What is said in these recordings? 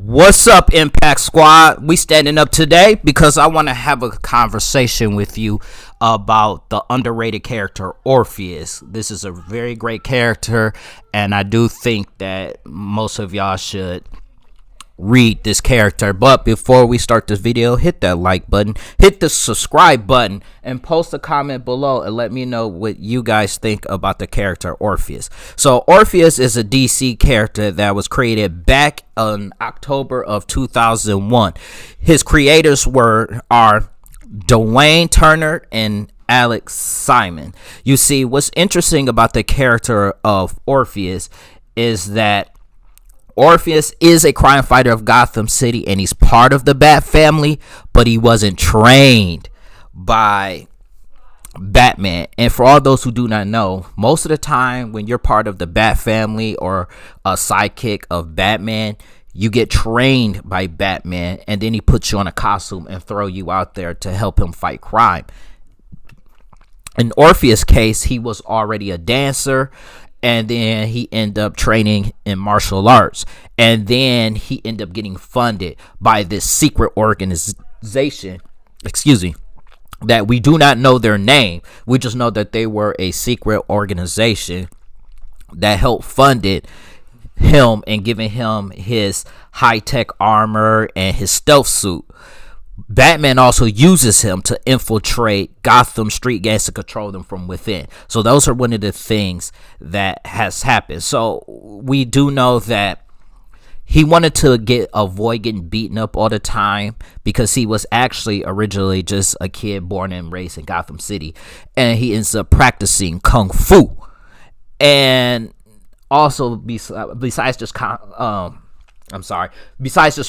What's up, Impact Squad? We standing up today because I want to have a conversation with you about the underrated character Orpheus. This is a very great character, and I do think that most of y'all should read this character. But before we start this video, hit that like button, hit the subscribe button, and post a comment below and let me know what you guys think about the character Orpheus. So Orpheus is a DC character that was created back in October of 2001. His creators are Dwayne Turner and Alex Simon. You see, what's interesting about the character of Orpheus is that Orpheus is a crime fighter of Gotham City, and he's part of the Bat family, but he wasn't trained by Batman. And for all those who do not know, most of the time when you're part of the Bat family or a sidekick of Batman, you get trained by Batman, and then he puts you on a costume and throw you out there to help him fight crime. In Orpheus' case, he was already a dancer, and then he ended up training in martial arts, and then he ended up getting funded by this secret organization, that we do not know their name. We just know that they were a secret organization that helped funded him and giving him his high-tech armor and his stealth suit. Batman also uses him to infiltrate Gotham street gangs to control them from within. So those are one of the things that has happened. So we do know that he wanted to avoid getting beaten up all the time because he was actually originally just a kid born and raised in Gotham City, and he ends up practicing kung fu. And also besides just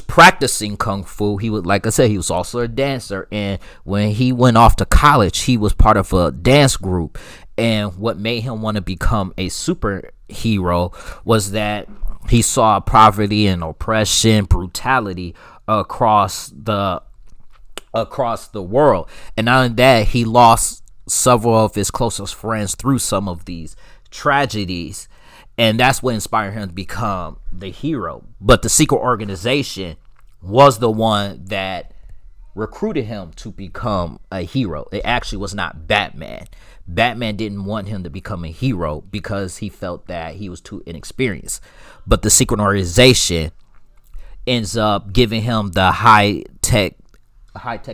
practicing kung fu, he would, like I said, he was also a dancer. And when he went off to college, he was part of a dance group. And what made him want to become a superhero was that he saw poverty and oppression, brutality across the world. And not only that, he lost several of his closest friends through some of these tragedies. And that's what inspired him to become the hero. But the secret organization was the one that recruited him to become a hero. It actually was not Batman. Batman didn't want him to become a hero because he felt that he was too inexperienced. But the secret organization ends up giving him the high-tech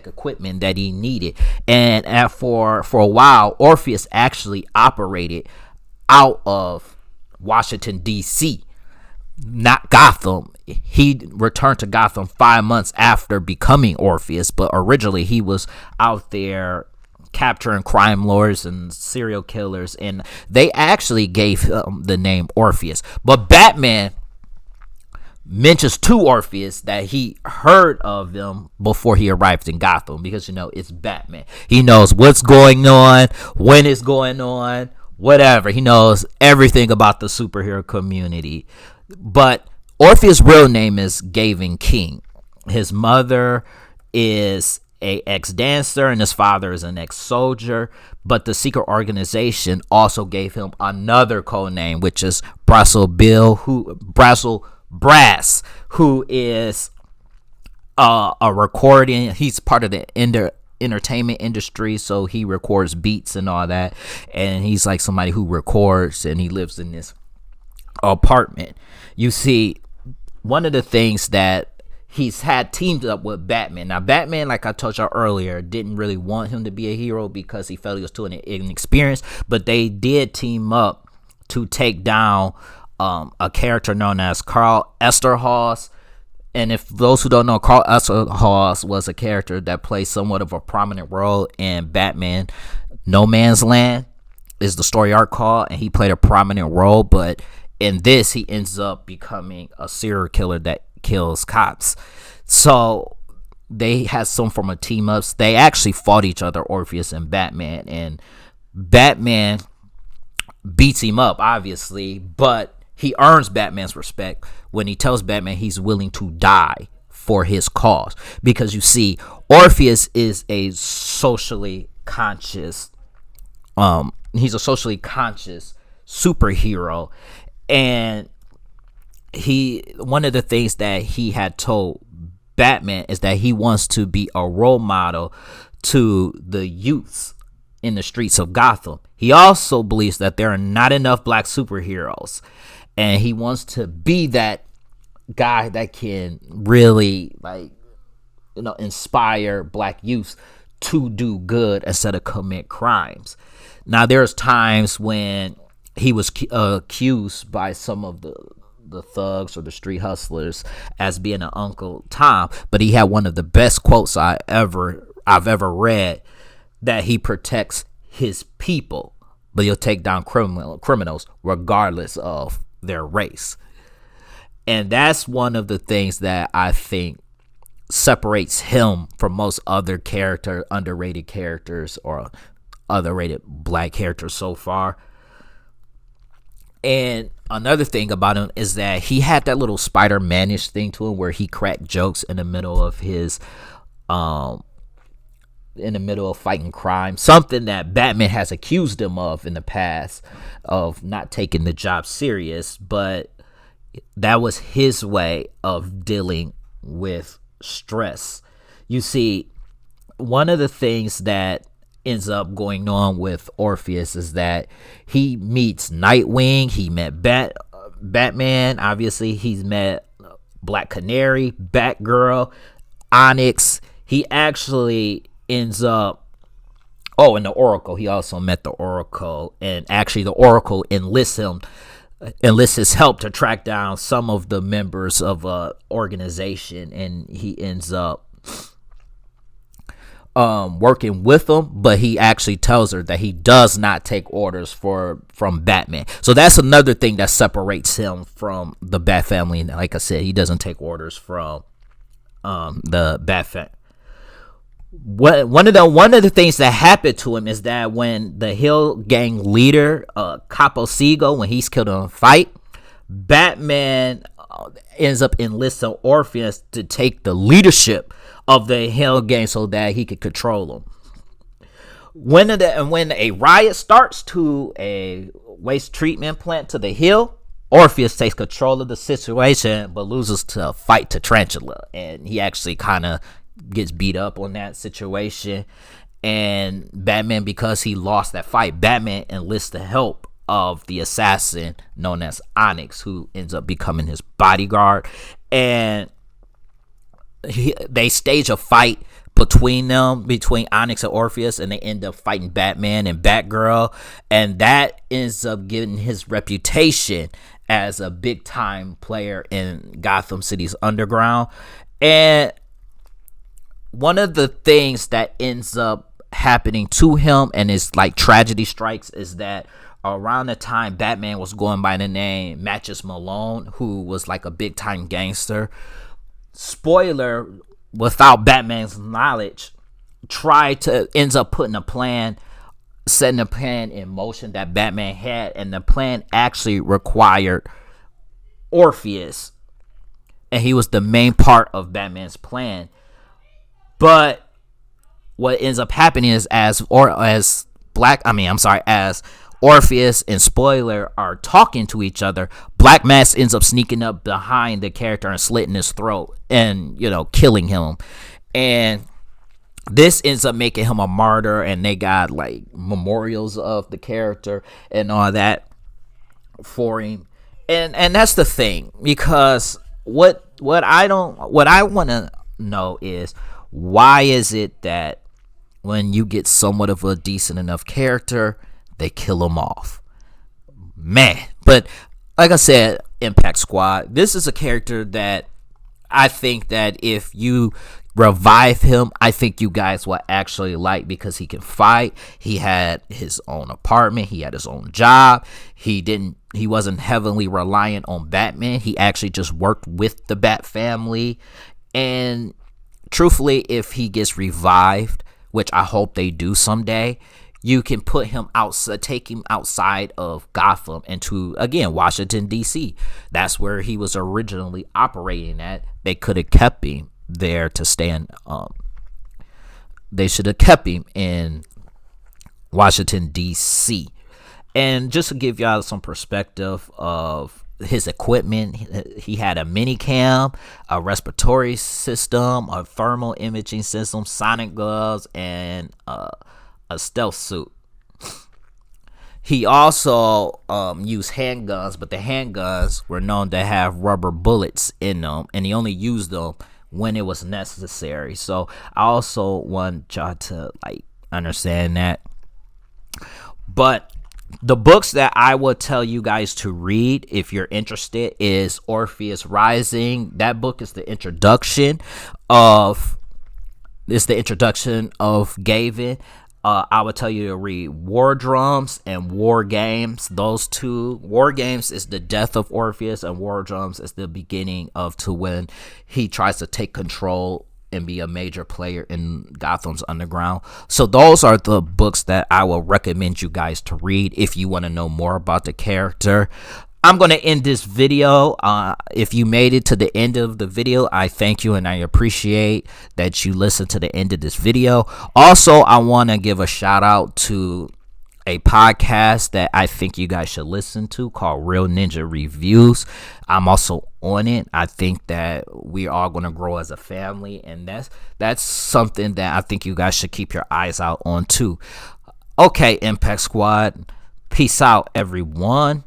equipment that he needed. And for a while, Orpheus actually operated out of Washington, D.C., not Gotham. He returned to Gotham 5 months after becoming Orpheus, but originally he was out there capturing crime lords and serial killers, and they actually gave him the name Orpheus. But Batman mentions to Orpheus that he heard of them before he arrived in Gotham because, it's Batman. He knows what's going on, when it's going on, whatever. He knows everything about the superhero community. But Orpheus' real name is Gavin King. His mother is a ex-dancer and his father is an ex-soldier. But the secret organization also gave him another code name, which is Brass, who is a recording. He's part of the entertainment industry, so he records beats and all that, and he's like somebody who records, and he lives in this apartment. You see, one of the things that he's had teamed up with Batman. Now Batman, like I told y'all earlier, didn't really want him to be a hero because he felt he was too inexperienced, but they did team up to take down a character known as Carl Esterhaus. And if those who don't know, Carl Esterhaus was a character that played somewhat of a prominent role in Batman No Man's Land, is the story arc called, and he played a prominent role. But in this, he ends up becoming a serial killer that kills cops. So they had some form of team ups. They actually fought each other, Orpheus and Batman, and Batman beats him up, obviously, but he earns Batman's respect when he tells Batman he's willing to die for his cause. Because you see, Orpheus is a socially conscious superhero, and he one of the things that he had told Batman is that he wants to be a role model to the youths in the streets of Gotham. He also believes that there are not enough black superheroes, and he wants to be that guy that can really, like, inspire black youths to do good instead of commit crimes. Now, there's times when he was accused by some of the thugs or the street hustlers as being an Uncle Tom, but he had one of the best quotes I've ever read, that he protects his people, but he'll take down criminals regardless of their race. And that's one of the things that I think separates him from most other underrated characters, or underrated black characters so far. And another thing about him is that he had that little Spider-Man-ish thing to him, where he cracked jokes in the middle of his in the middle of fighting crime, something that Batman has accused him of in the past, of not taking the job serious, but that was his way of dealing with stress. You see, one of the things that ends up going on with Orpheus is that he meets Nightwing, he met Batman, obviously he's met Black Canary, Batgirl, Onyx. He actually ends up, and the Oracle. He also met the Oracle, and actually the Oracle enlists his help to track down some of the members of a organization, and he ends up working with them, but he actually tells her that he does not take orders from Batman. So that's another thing that separates him from the Bat family. And like I said, he doesn't take orders from the Bat family. One of the things that happened to him is that when the Hill Gang leader, Capo Seago, when he's killed in a fight, Batman ends up enlisting Orpheus to take the leadership of the Hill Gang so that he could control them. When a riot starts to a waste treatment plant to the Hill, Orpheus takes control of the situation but loses to a fight to Tarantula, and he actually kind of gets beat up on that situation. And Batman, because he lost that fight, Batman enlists the help of the assassin known as Onyx, who ends up becoming his bodyguard. And they stage a fight between Onyx and Orpheus, and they end up fighting Batman and Batgirl, and that ends up getting his reputation as a big time player in Gotham City's underground. And one of the things that ends up happening to him, and it's like tragedy strikes, is that around the time Batman was going by the name Matches Malone, who was like a big time gangster, spoiler, without Batman's knowledge, ends up setting a plan in motion that Batman had, and the plan actually required Orpheus, and he was the main part of Batman's plan. But what ends up happening is as Orpheus and Spoiler are talking to each other, Black Mass ends up sneaking up behind the character and slitting his throat and, killing him. And this ends up making him a martyr, and they got like memorials of the character and all that for him. And that's the thing, because what I want to know is, why is it that when you get somewhat of a decent enough character, they kill him off? Man. But like I said, Impact Squad, this is a character that I think that if you revive him, I think you guys will actually like, because he can fight. He had his own apartment. He had his own job. He wasn't heavily reliant on Batman. He actually just worked with the Bat family. And truthfully, if he gets revived, which I hope they do someday, you can put him outside, take him outside of Gotham into, again, Washington, D.C. That's where he was originally operating at. They could have kept him there to stand. They should have kept him in Washington, D.C. And just to give y'all some perspective of his equipment. He had a mini cam, a respiratory system, a thermal imaging system, sonic gloves, and a stealth suit. He also used handguns, but the handguns were known to have rubber bullets in them, and he only used them when it was necessary. So I also want y'all to understand that. But the books that I would tell you guys to read if you're interested is Orpheus Rising. That book is the introduction of Gavin. I would tell you to read War Drums and War Games. Those two. War Games is the death of Orpheus, and War Drums is the beginning of to when he tries to take control and be a major player in Gotham's underground. So those are the books that I will recommend you guys to read if you want to know more about the character. I'm going to end this video. If you made it to the end of the video, I thank you and I appreciate that you listened to the end of this video. Also, I want to give a shout out to a podcast that I think you guys should listen to called Real Ninja Reviews. I'm also on it. I think that we are going to grow as a family, and that's something that I think you guys should keep your eyes out on too. Okay, Impact Squad, peace out, everyone.